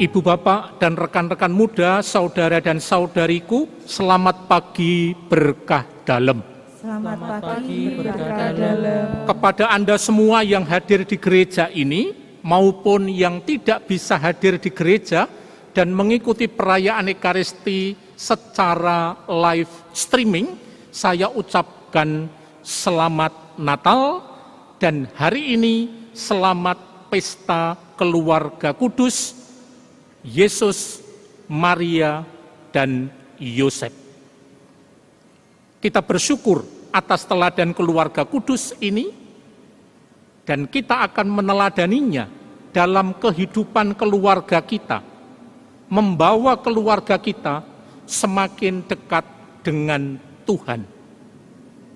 Ibu bapak dan rekan-rekan muda, saudara dan saudariku, selamat pagi berkah dalam. Selamat pagi berkah dalam. Kepada Anda semua yang hadir di gereja ini, maupun yang tidak bisa hadir di gereja dan mengikuti perayaan Ekaristi secara live streaming, saya ucapkan selamat Natal dan hari ini selamat Pesta Keluarga Kudus, Yesus, Maria, dan Yosef. Kita bersyukur atas teladan keluarga kudus ini, dan kita akan meneladaninya dalam kehidupan keluarga kita, membawa keluarga kita semakin dekat dengan Tuhan.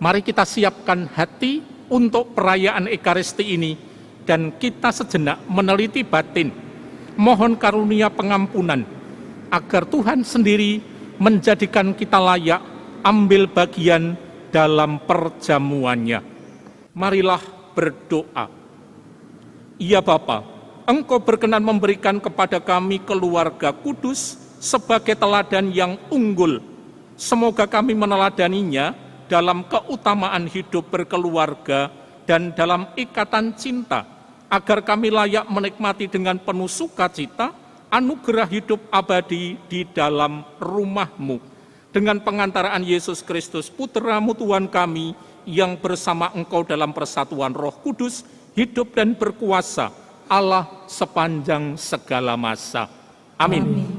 Mari kita siapkan hati untuk perayaan Ekaristi ini, dan kita sejenak meneliti batin, mohon karunia pengampunan, agar Tuhan sendiri menjadikan kita layak ambil bagian dalam perjamuannya. Marilah berdoa. Ya Bapa, Engkau berkenan memberikan kepada kami keluarga kudus sebagai teladan yang unggul. Semoga kami meneladaninya dalam keutamaan hidup berkeluarga dan dalam ikatan cinta, agar kami layak menikmati dengan penuh sukacita anugerah hidup abadi di dalam rumah-Mu. Dengan pengantaraan Yesus Kristus, Putra-Mu Tuhan kami, yang bersama Engkau dalam persatuan Roh Kudus, hidup dan berkuasa, Allah sepanjang segala masa. Amin.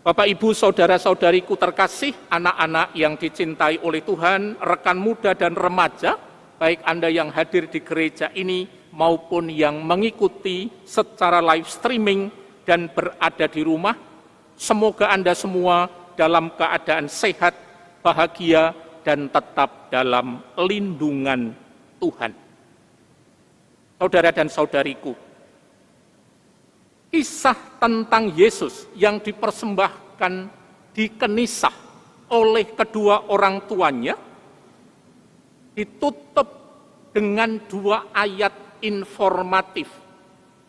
Bapak, Ibu, saudara-saudariku terkasih, anak-anak yang dicintai oleh Tuhan, rekan muda dan remaja, baik Anda yang hadir di gereja ini maupun yang mengikuti secara live streaming dan berada di rumah, semoga Anda semua dalam keadaan sehat, bahagia, dan tetap dalam lindungan Tuhan. Saudara dan saudariku, kisah tentang Yesus yang dipersembahkan di Kenisah oleh kedua orang tuanya ditutup dengan dua ayat informatif,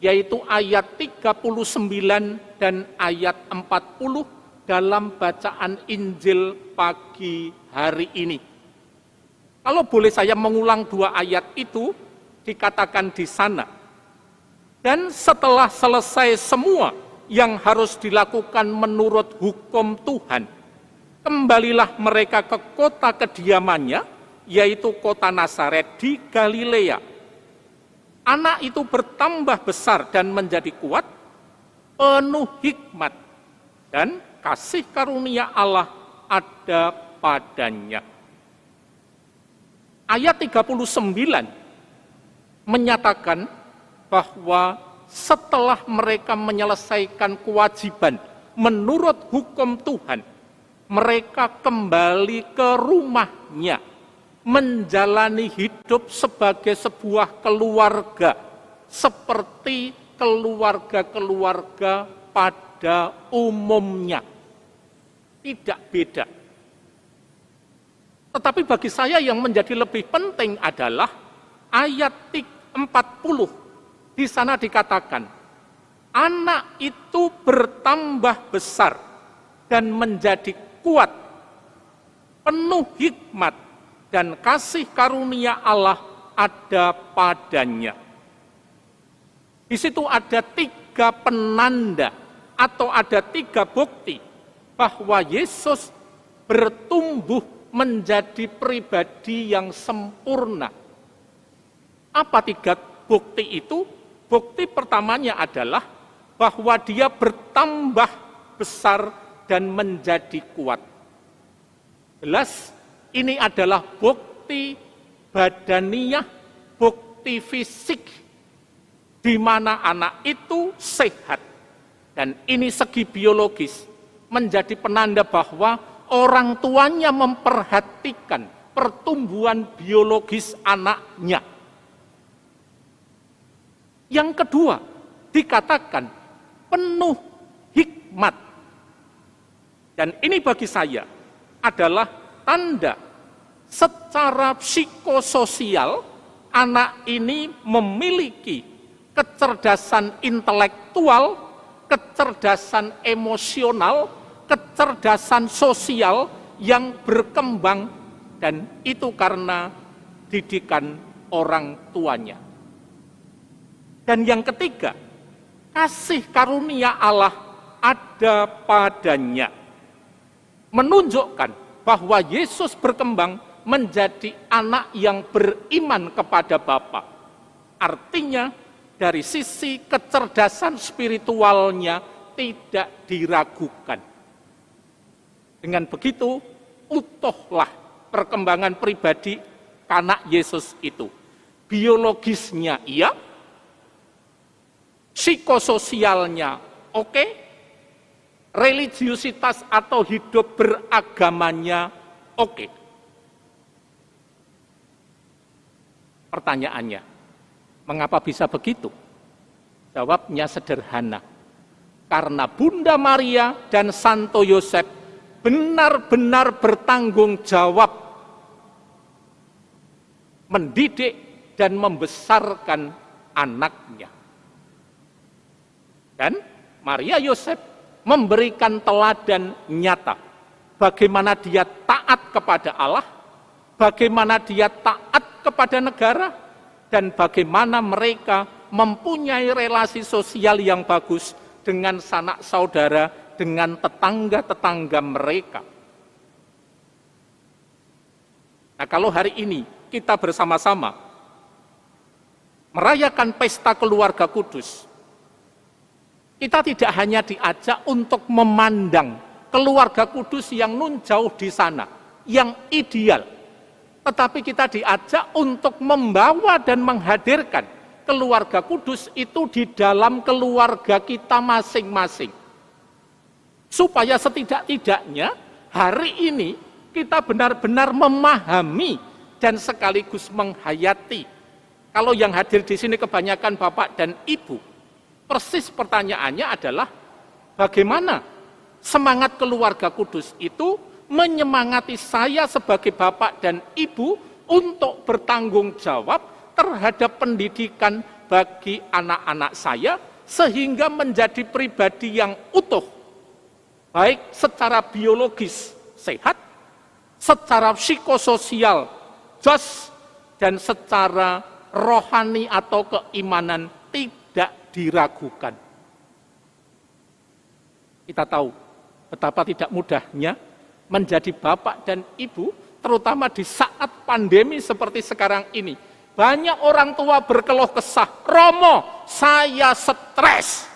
yaitu ayat 39 dan ayat 40 dalam bacaan Injil pagi hari ini. Kalau boleh saya mengulang dua ayat itu, dikatakan di sana, dan setelah selesai semua yang harus dilakukan menurut hukum Tuhan, kembalilah mereka ke kota kediamannya, yaitu kota Nazaret di Galilea. Anak itu bertambah besar dan menjadi kuat, penuh hikmat, dan kasih karunia Allah ada padanya. Ayat 39 menyatakan bahwa setelah mereka menyelesaikan kewajiban menurut hukum Tuhan, mereka kembali ke rumahnya, menjalani hidup sebagai sebuah keluarga, seperti keluarga-keluarga pada umumnya. Tidak beda. Tetapi bagi saya yang menjadi lebih penting adalah ayat 40. Di sana dikatakan, anak itu bertambah besar dan menjadi kuat, penuh hikmat, dan kasih karunia Allah ada padanya. Di situ ada 3 penanda atau ada 3 bukti bahwa Yesus bertumbuh menjadi pribadi yang sempurna. Apa 3 bukti itu? Bukti pertamanya adalah bahwa dia bertambah besar dan menjadi kuat. Jelas, ini adalah bukti badaniah, bukti fisik, di mana anak itu sehat. Dan ini segi biologis, menjadi penanda bahwa orang tuanya memperhatikan pertumbuhan biologis anaknya. Yang kedua, dikatakan penuh hikmat. Dan ini bagi saya adalah tanda secara psikososial anak ini memiliki kecerdasan intelektual kecerdasan emosional, kecerdasan sosial yang berkembang, dan itu karena didikan orang tuanya. Dan yang ketiga, kasih karunia Allah ada padanya, menunjukkan bahwa Yesus berkembang menjadi anak yang beriman kepada Bapa. Artinya dari sisi kecerdasan spiritualnya tidak diragukan. Dengan begitu, utuhlah perkembangan pribadi anak Yesus itu. Biologisnya iya, psikososialnya oke, religiusitas atau hidup beragamanya oke. Pertanyaannya, mengapa bisa begitu? Jawabnya sederhana. Karena Bunda Maria dan Santo Yosef benar-benar bertanggung jawab mendidik dan membesarkan anaknya. Dan Maria Yosef memberikan teladan nyata bagaimana dia taat kepada Allah, bagaimana dia taat kepada negara, dan bagaimana mereka mempunyai relasi sosial yang bagus dengan sanak saudara, dengan tetangga-tetangga mereka. Nah, kalau hari ini kita bersama-sama merayakan pesta keluarga kudus, kita tidak hanya diajak untuk memandang keluarga kudus yang nun jauh di sana, yang ideal, tetapi kita diajak untuk membawa dan menghadirkan keluarga kudus itu di dalam keluarga kita masing-masing. Supaya setidak-tidaknya hari ini kita benar-benar memahami dan sekaligus menghayati. Kalau yang hadir di sini kebanyakan bapak dan ibu, persis pertanyaannya adalah bagaimana semangat keluarga kudus itu menyemangati saya sebagai bapak dan ibu untuk bertanggung jawab terhadap pendidikan bagi anak-anak saya sehingga menjadi pribadi yang utuh, baik secara biologis sehat, secara psikososial jos, dan secara rohani atau keimanan tidak diragukan. Kita tahu betapa tidak mudahnya menjadi bapak dan ibu, terutama di saat pandemi seperti sekarang ini. Banyak orang tua berkeluh kesah, "Romo, saya stres."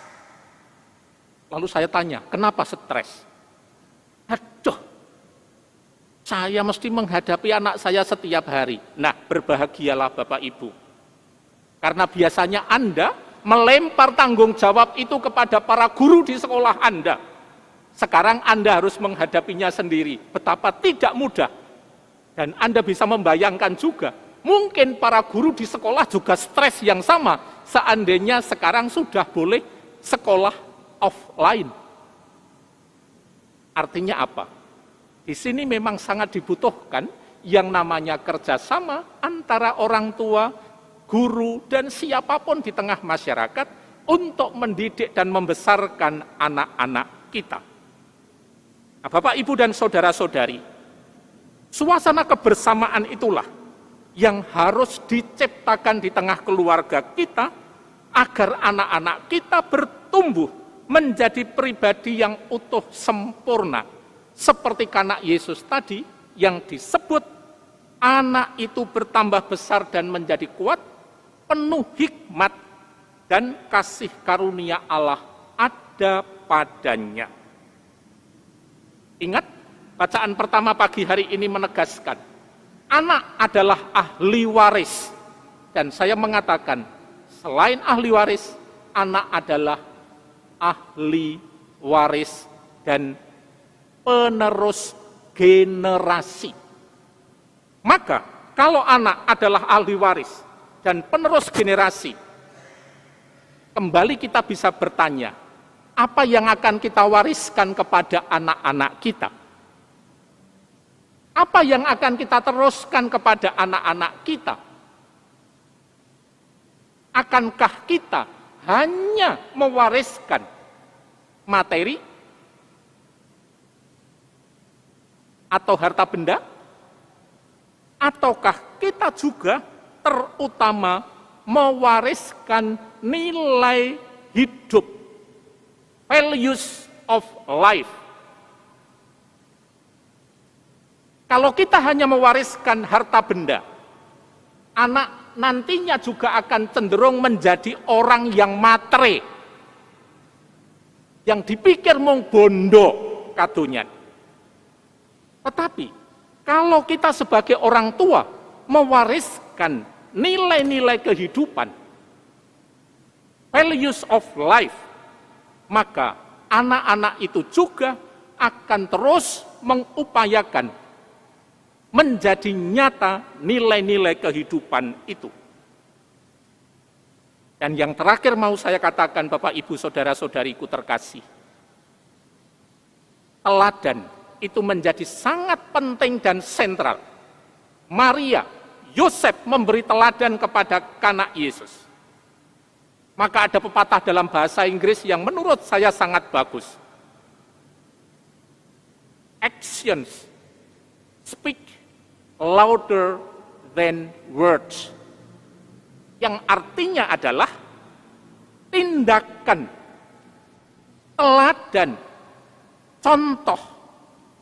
Lalu saya tanya, kenapa stres? Aduh, saya mesti menghadapi anak saya setiap hari. Nah, berbahagialah Bapak Ibu. Karena biasanya Anda melempar tanggung jawab itu kepada para guru di sekolah Anda. Sekarang Anda harus menghadapinya sendiri. Betapa tidak mudah. Dan Anda bisa membayangkan juga, mungkin para guru di sekolah juga stres yang sama, seandainya sekarang sudah boleh sekolah offline. Artinya apa? Di sini memang sangat dibutuhkan yang namanya kerjasama antara orang tua, guru, dan siapapun di tengah masyarakat untuk mendidik dan membesarkan anak-anak kita. Nah, Bapak, Ibu, dan saudara-saudari, suasana kebersamaan itulah yang harus diciptakan di tengah keluarga kita agar anak-anak kita bertumbuh menjadi pribadi yang utuh sempurna. Seperti kanak Yesus tadi yang disebut anak itu bertambah besar dan menjadi kuat, penuh hikmat dan kasih karunia Allah ada padanya. Ingat, bacaan pertama pagi hari ini menegaskan, anak adalah ahli waris. Dan saya mengatakan, selain ahli waris, anak adalah ahli waris dan penerus generasi. Maka, kalau anak adalah ahli waris dan penerus generasi, kembali kita bisa bertanya, apa yang akan kita wariskan kepada anak-anak kita? Apa yang akan kita teruskan kepada anak-anak kita? Akankah kita hanya mewariskan materi atau harta benda, ataukah kita juga terutama mewariskan nilai hidup, values of life. Kalau kita hanya mewariskan harta benda, anak nantinya juga akan cenderung menjadi orang yang matre, yang dipikir mung bondo kadonya. Tetapi kalau kita sebagai orang tua mewariskan nilai-nilai kehidupan, values of life, maka anak-anak itu juga akan terus mengupayakan menjadi nyata nilai-nilai kehidupan itu. Dan yang terakhir mau saya katakan, Bapak, Ibu, saudara-saudariku terkasih, teladan itu menjadi sangat penting dan sentral. Maria, Yosef memberi teladan kepada Kanak Yesus. Maka ada pepatah dalam bahasa Inggris yang menurut saya sangat bagus. Actions speak louder than words. Yang artinya adalah tindakan, teladan, contoh,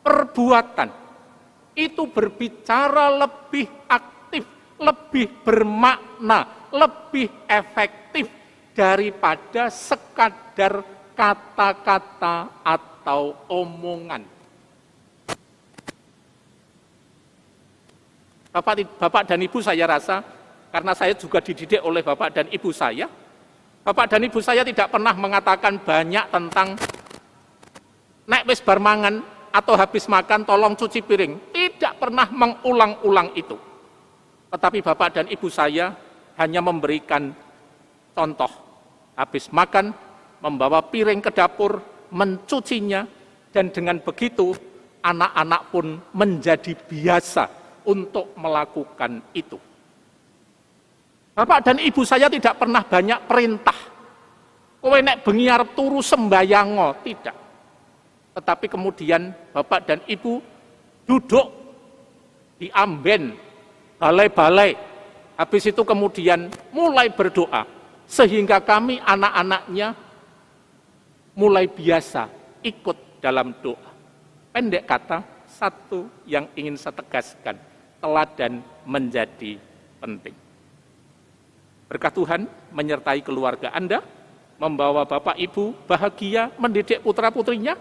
perbuatan itu berbicara lebih aktif, lebih bermakna, lebih efektif daripada sekadar kata-kata atau omongan. Bapak dan Ibu, saya rasa, karena saya juga dididik oleh Bapak dan Ibu saya, Bapak dan Ibu saya tidak pernah mengatakan banyak tentang nek wis bar mangan atau habis makan tolong cuci piring. Tidak pernah mengulang-ulang itu. Tetapi Bapak dan Ibu saya hanya memberikan contoh. Habis makan, membawa piring ke dapur, mencucinya, dan dengan begitu anak-anak pun menjadi biasa untuk melakukan itu. Bapak dan Ibu saya tidak pernah banyak perintah. Kowe nek bengi arep turu sembayango, tidak. Tetapi kemudian Bapak dan Ibu duduk di amben, balai-balai. Habis itu kemudian mulai berdoa. Sehingga kami anak-anaknya mulai biasa ikut dalam doa. Pendek kata, satu yang ingin saya tegaskan, teladan menjadi penting. Berkat Tuhan menyertai keluarga Anda, membawa Bapak Ibu bahagia mendidik putra-putrinya,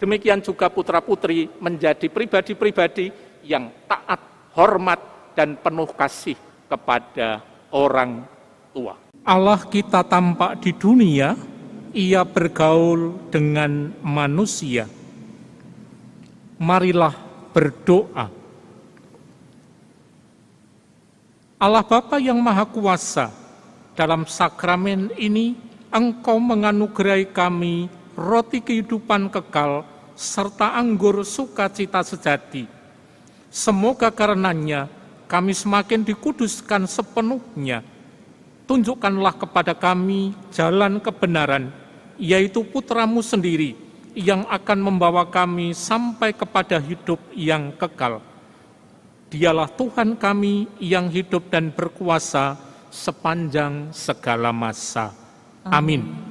demikian juga putra-putri menjadi pribadi-pribadi yang taat, hormat, dan penuh kasih kepada orang tua. Allah kita tampak di dunia, Ia bergaul dengan manusia. Marilah berdoa. Allah Bapa yang Maha Kuasa, dalam sakramen ini Engkau menganugerahi kami roti kehidupan kekal serta anggur sukacita sejati. Semoga karenanya kami semakin dikuduskan sepenuhnya. Tunjukkanlah kepada kami jalan kebenaran, yaitu Putra-Mu sendiri yang akan membawa kami sampai kepada hidup yang kekal. Dialah Tuhan kami yang hidup dan berkuasa sepanjang segala masa. Amin.